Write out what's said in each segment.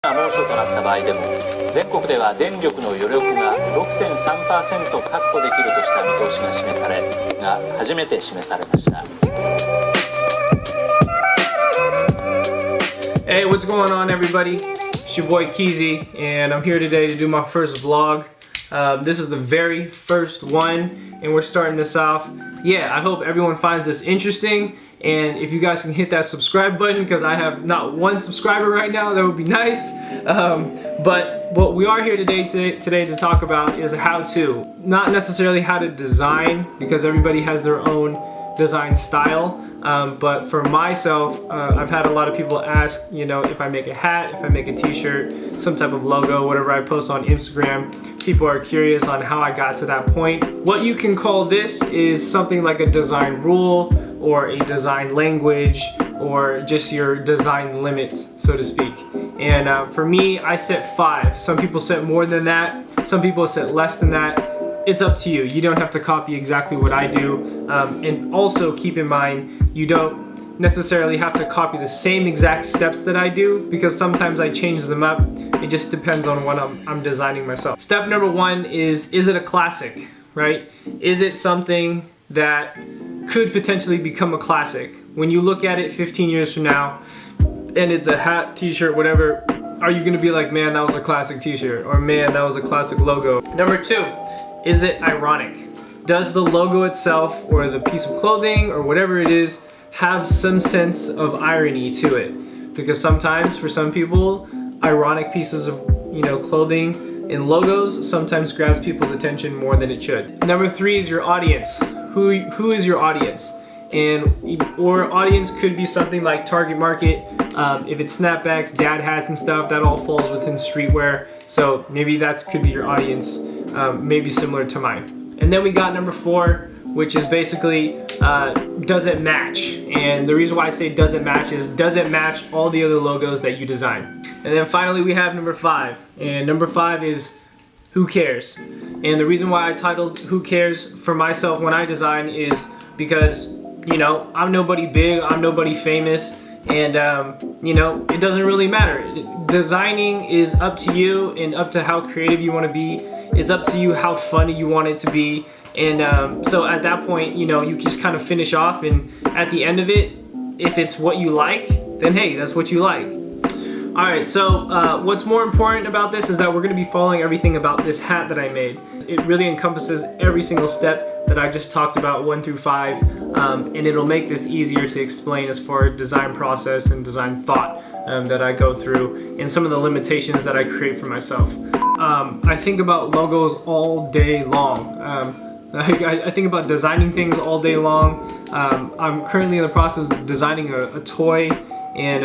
猛暑となった場合でも全国では電力の余力が 6.3% 確保できるとした見通しが示されが初めて示されました。 Hey, what's going on, everybody? It's your boy Keezy, and I'm here today to do my first vlog. This is the very first one, and we're starting this off. Yeah, I hope everyone finds this interesting, and if you guys can hit that subscribe button, because I have not one subscriber right now, that would be nice. But what we are here today to talk about is how to, not necessarily how to design, because everybody has their own design style. But for myself, I've had a lot of people ask, you know, if I make a hat, if I make a t-shirt, some type of logo, whatever I post on Instagram, people are curious on how I got to that point. What you can call this is something like a design rule or a design language or just your design limits, so to speak. And for me, I set 5. Some people set more than that. Some people set less than that. It's up to you. You don't have to copy exactly what I do. And also keep in mind, you don't necessarily have to copy the same exact steps that I do, because sometimes I change them up. It just depends on what I'm designing myself. Step number 1 is it a classic, right? Is it something that could potentially become a classic? When you look at it 15 years from now, and it's a hat, t-shirt, whatever, are you gonna be like, man, that was a classic t-shirt, or man, that was a classic logo? Number 2, is it ironic? Does the logo itself or the piece of clothing or whatever it is have some sense of irony to it? Because sometimes for some people, ironic pieces of, you know, clothing and logos sometimes grabs people's attention more than it should. Number 3 is your audience. Who is your audience? Or audience could be something like target market. If it's snapbacks, dad hats and stuff, that all falls within streetwear. So maybe that could be your audience, maybe similar to mine. And then we got number 4, which is basically, does it match? And the reason why I say does it match is, does it match all the other logos that you design? And then finally we have number 5. And number 5 is, who cares? And the reason why I titled Who Cares for myself when I design is because, you know, I'm nobody big, I'm nobody famous, and you know, it doesn't really matter. Designing is up to you and up to how creative you want to be. It's up to you how funny you want it to be. And so at that point, you know, you just kind of finish off, and at the end of it, if it's what you like, then hey, that's what you like. Alright, so what's more important about this is that we're going to be following everything about this hat that I made. It really encompasses every single step that I just talked about, 1 through 5, and it'll make this easier to explain as far as design process and design thought that I go through, and some of the limitations that I create for myself. I think about logos all day long. I think about designing things all day long. I'm currently in the process of designing a toy, and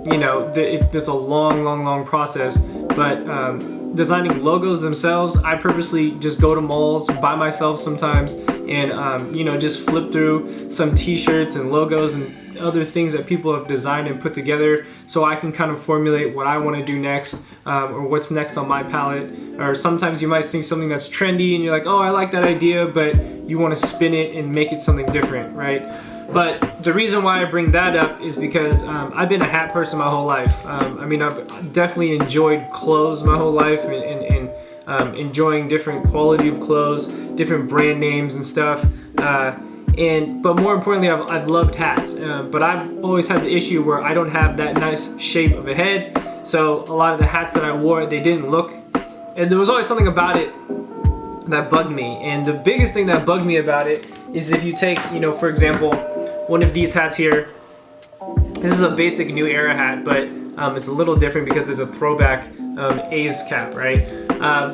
you know, it's a long process. But designing logos themselves, I purposely just go to malls by myself sometimes, and you know, just flip through some t-shirts and logos and other things that people have designed and put together, so I can kind of formulate what I want to do next, or what's next on my palette. Or sometimes you might see something that's trendy and you're like, oh, I like that idea, but you want to spin it and make it something different, right? But the reason why I bring that up is because I've been a hat person my whole life. I mean, I've definitely enjoyed clothes my whole life, and enjoying different quality of clothes, different brand names and stuff. But more importantly, I've loved hats, but I've always had the issue where I don't have that nice shape of a head. So a lot of the hats that I wore, they didn't look, and there was always something about it that bugged me. And the biggest thing that bugged me about it is, if you take, you know, for example, one of these hats here. This is a basic New Era hat, but it's a little different because it's a throwback A's cap, right?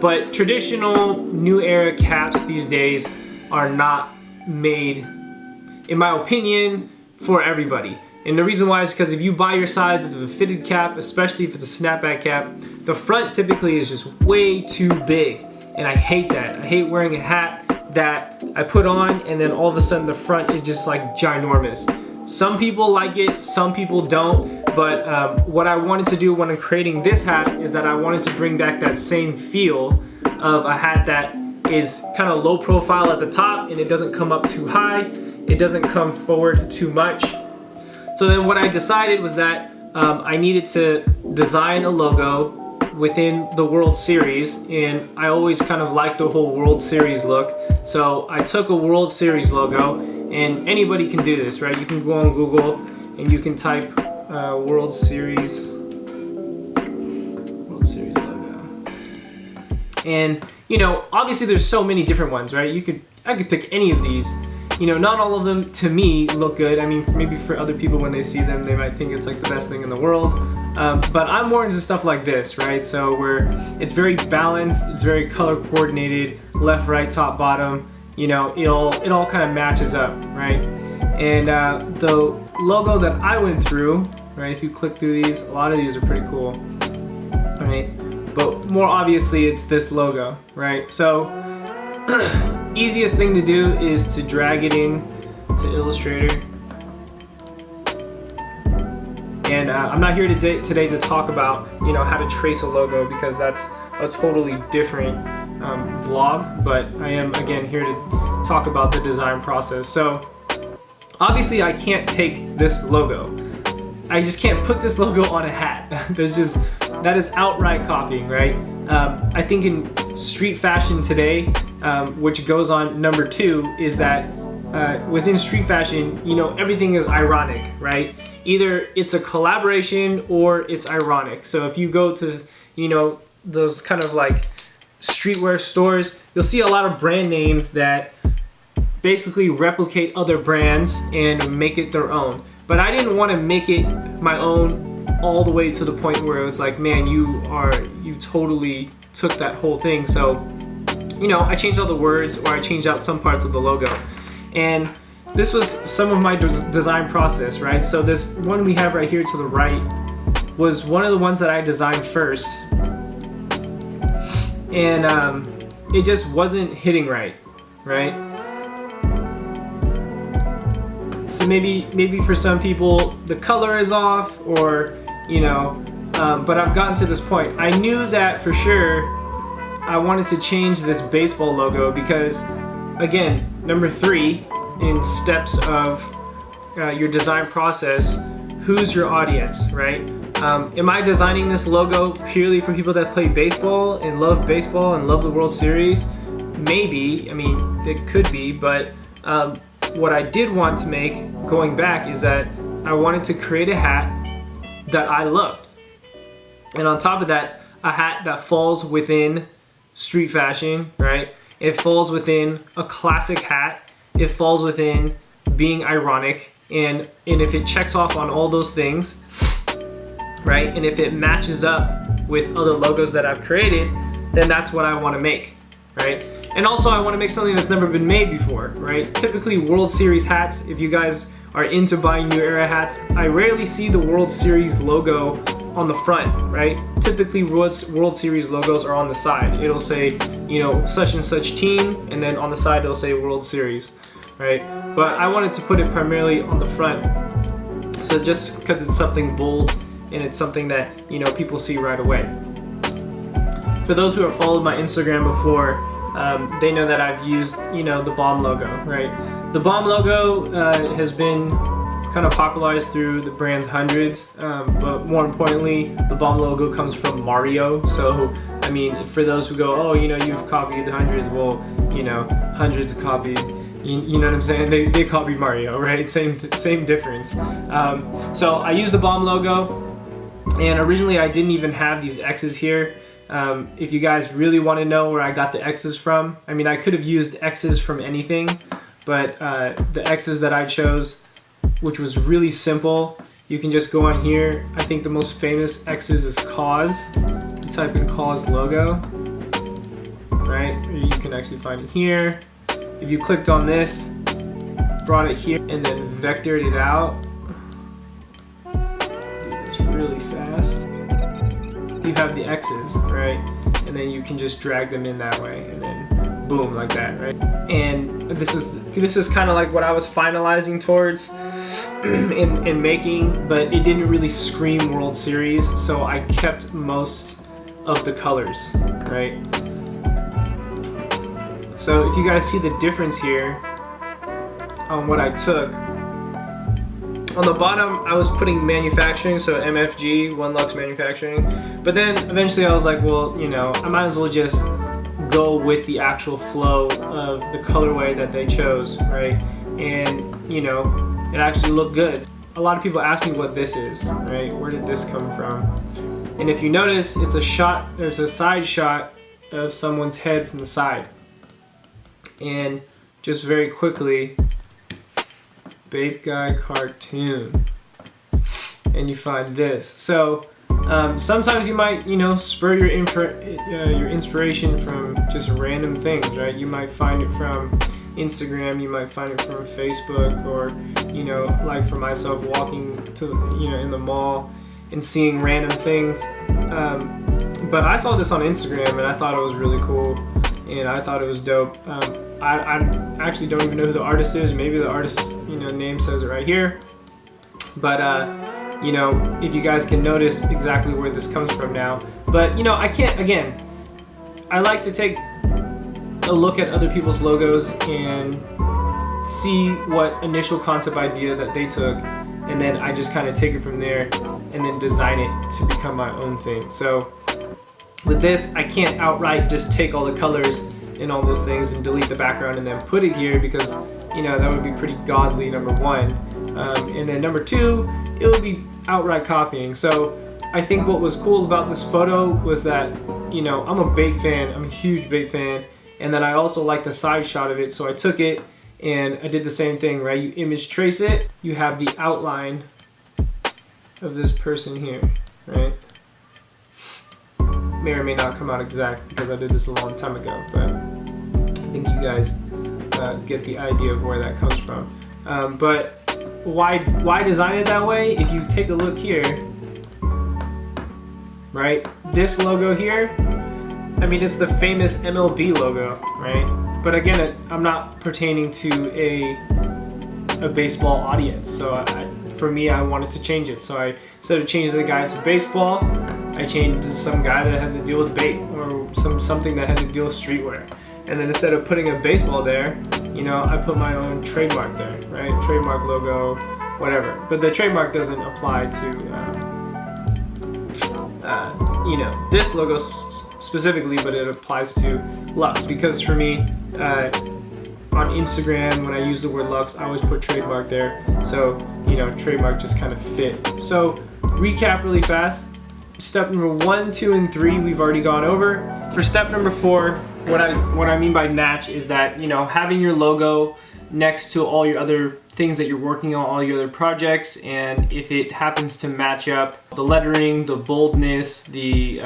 But traditional New Era caps these days are not made, in my opinion, for everybody. And the reason why is because if you buy your size of a fitted cap, especially if it's a snapback cap, the front typically is just way too big, and I hate that. I hate wearing a hat that I put on and then all of a sudden the front is just like ginormous. Some people like it, some people don't, but what I wanted to do when I'm creating this hat is that I wanted to bring back that same feel of a hat that is kind of low profile at the top, and it doesn't come up too high, it doesn't come forward too much. So then what I decided was that I needed to design a logo within the World Series, and I always kind of liked the whole World Series look. So I took a World Series logo, and anybody can do this, right? You can go on Google and you can type World Series logo. And you know, obviously there's so many different ones, right? I could pick any of these. You know, not all of them to me look good. I mean, maybe for other people when they see them, they might think it's like the best thing in the world. But I'm more into stuff like this, right? So where it's very balanced, it's very color coordinated, left, right, top, bottom. You know, it all kind of matches up, right? And the logo that I went through, right? If you click through these, a lot of these are pretty cool, right? But more obviously, it's this logo, right? So easiest thing to do is to drag it in to Illustrator. And I'm not here today to talk about, you know, how to trace a logo, because that's a totally different vlog, but I am again here to talk about the design process. So obviously I can't take this logo. I just can't put this logo on a hat. That is outright copying, right? I think in street fashion today, which goes on number 2, is that within street fashion, you know, everything is ironic, right? Either it's a collaboration or it's ironic. So if you go to, you know, those kind of like streetwear stores, you'll see a lot of brand names that basically replicate other brands and make it their own. But I didn't want to make it my own all the way to the point where it's like, man, you totally took that whole thing. So, you know, I changed all the words, or I changed out some parts of the logo. And this was some of my design process, right? So this one we have right here to the right was one of the ones that I designed first. And it just wasn't hitting right? So maybe for some people the color is off, or you know, but I've gotten to this point. I knew that for sure I wanted to change this baseball logo because, again, number 3 in steps of your design process, who's your audience, right? Am I designing this logo purely for people that play baseball and love the World Series? Maybe, I mean, it could be, but what I did want to make, going back, is that I wanted to create a hat that I loved. And on top of that, a hat that falls within street fashion, right? It falls within a classic hat. It falls within being ironic. And if it checks off on all those things, right? And if it matches up with other logos that I've created, then that's what I want to make, right? And also I want to make something that's never been made before, right? Typically World Series hats, if you guys are into buying New Era hats, I rarely see the World Series logo on the front, right? Typically World Series logos are on the side. It'll say, you know, such and such team, and then on the side it'll say World Series, right? But I wanted to put it primarily on the front. So just because it's something bold and it's something that, you know, people see right away. For those who have followed my Instagram before, they know that I've used, you know, the bomb logo, right? The bomb logo has been kind of popularized through the brand Hundreds, but more importantly, the bomb logo comes from Mario. So, I mean, for those who go, oh, you know, you've copied the Hundreds, well, you know, Hundreds copied, you know what I'm saying? They copied Mario, right? Same difference. So I used the bomb logo, and originally I didn't even have these X's here. If you guys really want to know where I got the X's from, I mean, I could have used X's from anything, but the X's that I chose, which was really simple, you can just go on here. I think the most famous X's is cause. You type in cause logo, right? Or you can actually find it here. If you clicked on this, brought it here, and then vectored it out, do this really fast, you have the X's, right? And then you can just drag them in that way, and then boom, like that, right? And this is kind of like what I was finalizing towards in making, but it didn't really scream World Series, so I kept most of the colors, right? So if you guys see the difference here on what I took, On the bottom, I was putting manufacturing, so MFG, One Lux Manufacturing. But then eventually I was like, well, you know, I might as well just go with the actual flow of the colorway that they chose, right? And, you know, it actually looked good. A lot of people ask me what this is, right? Where did this come from? And if you notice, it's a shot, there's a side shot of someone's head from the side. And just very quickly, Bape Guy cartoon, and you find this. So sometimes you might, you know, spur your inspiration from just random things, right? You might find it from Instagram, you might find it from Facebook, or, you know, like for myself, walking to, you know, in the mall and seeing random things. But I saw this on Instagram and I thought it was really cool, and I thought it was dope. I actually don't even know who the artist is. Maybe the artist, you know, name says it right here. But you know, if you guys can notice exactly where this comes from now. But you know, I can't, again, I like to take a look at other people's logos and see what initial concept idea that they took, and then I just kind of take it from there and then design it to become my own thing. So with this, I can't outright just take all the colors and all those things and delete the background and then put it here, because, you know, that would be pretty godly, number one. And then number two, it would be outright copying. So I think what was cool about this photo was that, you know, I'm a Bape fan, I'm a huge Bape fan, and then I also like the side shot of it, so I took it and I did the same thing, right? You image trace it, you have the outline of this person here, right? May or may not come out exact because I did this a long time ago, but I think you guys get the idea of where that comes from. But why design it that way? If you take a look here, right? This logo here, I mean, it's the famous MLB logo, right? But again, I'm not pertaining to a baseball audience, so for me, I wanted to change it. So I, instead of changing the guy to baseball, I changed to some guy that had to deal with Bape, or something that had to deal with streetwear. And then instead of putting a baseball there, you know, I put my own trademark there, right? Trademark logo, whatever. But the trademark doesn't apply to, you know, this logo specifically, but it applies to Lux. Because for me, on Instagram, when I use the word Lux, I always put trademark there. So, you know, trademark just kind of fit. So, recap really fast. Step number 1, 2, and 3 we've already gone over. For step number 4, what I mean by match is that, you know, having your logo next to all your other things that you're working on, all your other projects, and if it happens to match up the lettering, the boldness, the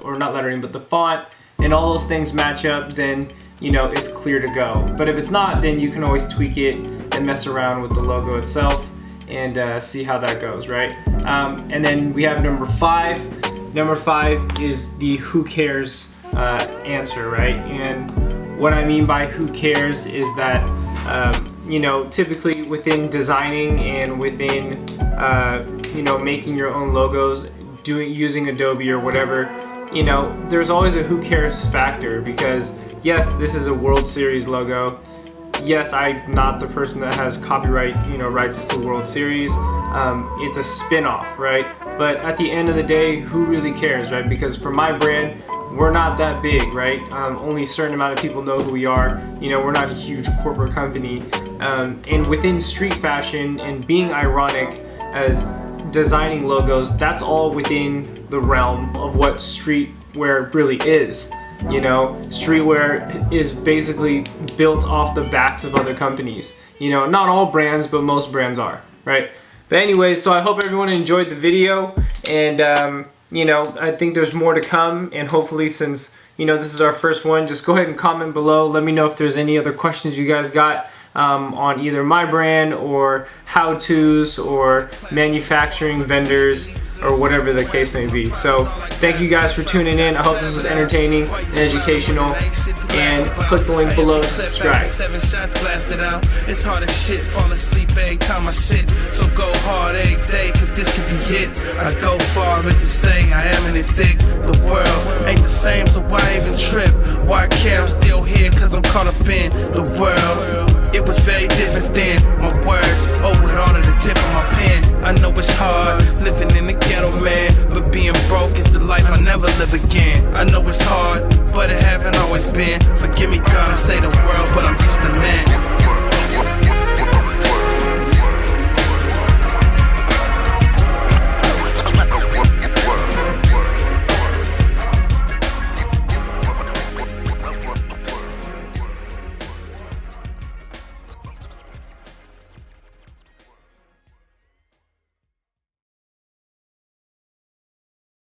or not lettering, but the font, and all those things match up, then, you know, it's clear to go. But if it's not, then you can always tweak it and mess around with the logo itself and see how that goes, right? And then we have number 5. Number 5 is the who cares answer, right? And what I mean by who cares is that, you know, typically within designing and within, you know, making your own logos, using Adobe or whatever, you know, there's always a who cares factor, because yes, this is a World Series logo. Yes, I'm not the person that has copyright, you know, rights to World Series. It's a spin-off, right? But at the end of the day, who really cares, right? Because for my brand, we're not that big, right? Only a certain amount of people know who we are. You know, we're not a huge corporate company. And within street fashion and being ironic as designing logos, that's all within the realm of what streetwear really is. You know, streetwear is basically built off the backs of other companies. You know, not all brands, but most brands are, right? But anyways, so I hope everyone enjoyed the video, and you know, I think there's more to come, and hopefully, since, you know, this is our first one, just go ahead and comment below. Let me know if there's any other questions you guys got on either my brand or how-tos or manufacturing vendors or whatever the case may be. So thank you guys for tuning in. I hope this was entertaining and educational, and click the link below to subscribe. 7 shots blasted out. It's hard as shit, fall asleep every time I sit. So go hard every day, cause this could be it. I go far as to say I am in it thick. The world ain't the same, so why even trip? Why care? I'm still here cause I'm caught up in the world. It was very different then. My words, with all of the tip of my pen. I know it's hard, living in the ghetto, man, but being broke is the life I never live again. I know it's hard, but it haven't always been. Forgive me, God, I say the world, but I'm just a man.